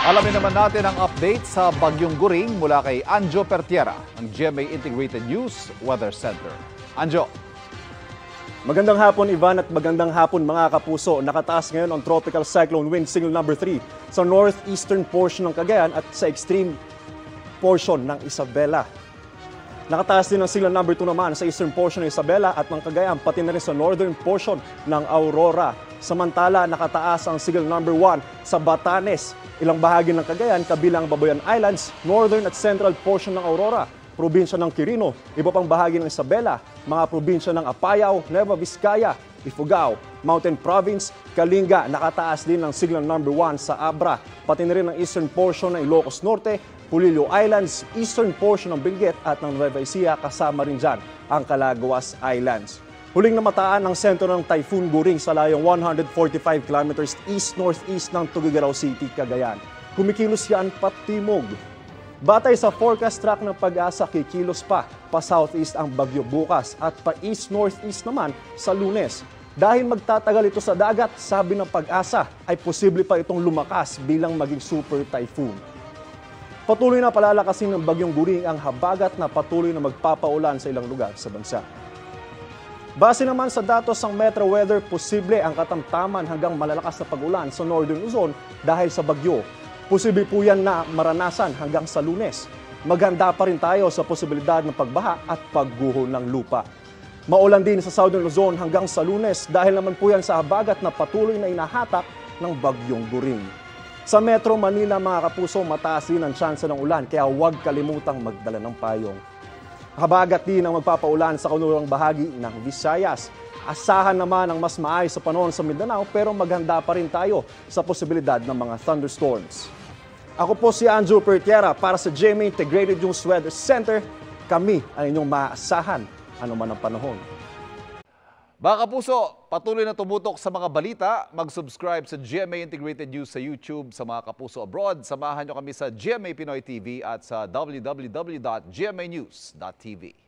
Alamin naman natin ang update sa Bagyong Guring mula kay Anjo Pertiera ng GMA Integrated News Weather Center. Anjo. Magandang hapon, Ivan, at magandang hapon mga kapuso. Nakataas ngayon ang Tropical Cyclone Wind Signal number 3 sa northeastern portion ng Cagayan at sa extreme portion ng Isabela. Nakataas din ang signal number 2 naman sa eastern portion ng Isabela at ng Cagayan, pati na rin sa northern portion ng Aurora. Samantala, nakataas ang signal number 1 sa Batanes, ilang bahagi ng Cagayan, kabilang Babuyan Islands, northern at central portion ng Aurora, probinsya ng Quirino, iba pang bahagi ng Isabela, mga probinsya ng Apayao, Nueva Vizcaya, Ifugao, Mountain Province, Kalinga. Nakataas din ang signal number 1 sa Abra, pati na rin ang eastern portion ng Ilocos Norte, Pulilio Islands, eastern portion ng Benguet at ng Nueva Ecija, kasama rin dyan ang Calaguas Islands. Huling namataan ang sentro ng Typhoon Guring sa layong 145 kilometers east-northeast ng Tuguegarao City, Cagayan. Kumikilos yan patimog. Batay sa forecast track ng Pag-asa, kikilos pa southeast ang bagyo bukas at pa east-northeast naman sa Lunes. Dahil magtatagal ito sa dagat, sabi ng Pag-asa, ay posible pa itong lumakas bilang maging super typhoon. Patuloy na palalakasin ng Bagyong Guring ang habagat na patuloy na magpapaulan sa ilang lugar sa bansa. Base naman sa datos ng Metro Weather, posible ang katamtaman hanggang malalakas na pag-ulan sa Northern Luzon dahil sa bagyo. Posible po yan na maranasan hanggang sa Lunes. Maganda pa rin tayo sa posibilidad ng pagbaha at pagguho ng lupa. Maulan din sa Southern Luzon hanggang sa Lunes dahil naman po yan sa habagat na patuloy na inahatak ng Bagyong Guring. Sa Metro Manila, mga kapuso, mataas din ang tsansa ng ulan kaya huwag kalimutang magdala ng payong. Habagat din ang magpapaulan sa kanlurang bahagi ng Visayas. Asahan naman ang mas maayos sa panahon sa Mindanao pero maganda pa rin tayo sa posibilidad ng mga thunderstorms. Ako po si Anjo Pertiera para sa GMA Integrated News Weather Center. Kami ang inyong maaasahan anuman ang panahon. Mga kapuso, patuloy na tumutok sa mga balita. Mag-subscribe sa GMA Integrated News sa YouTube. Sa mga kapuso abroad, samahan nyo kami sa GMA Pinoy TV at sa www.gmanews.tv.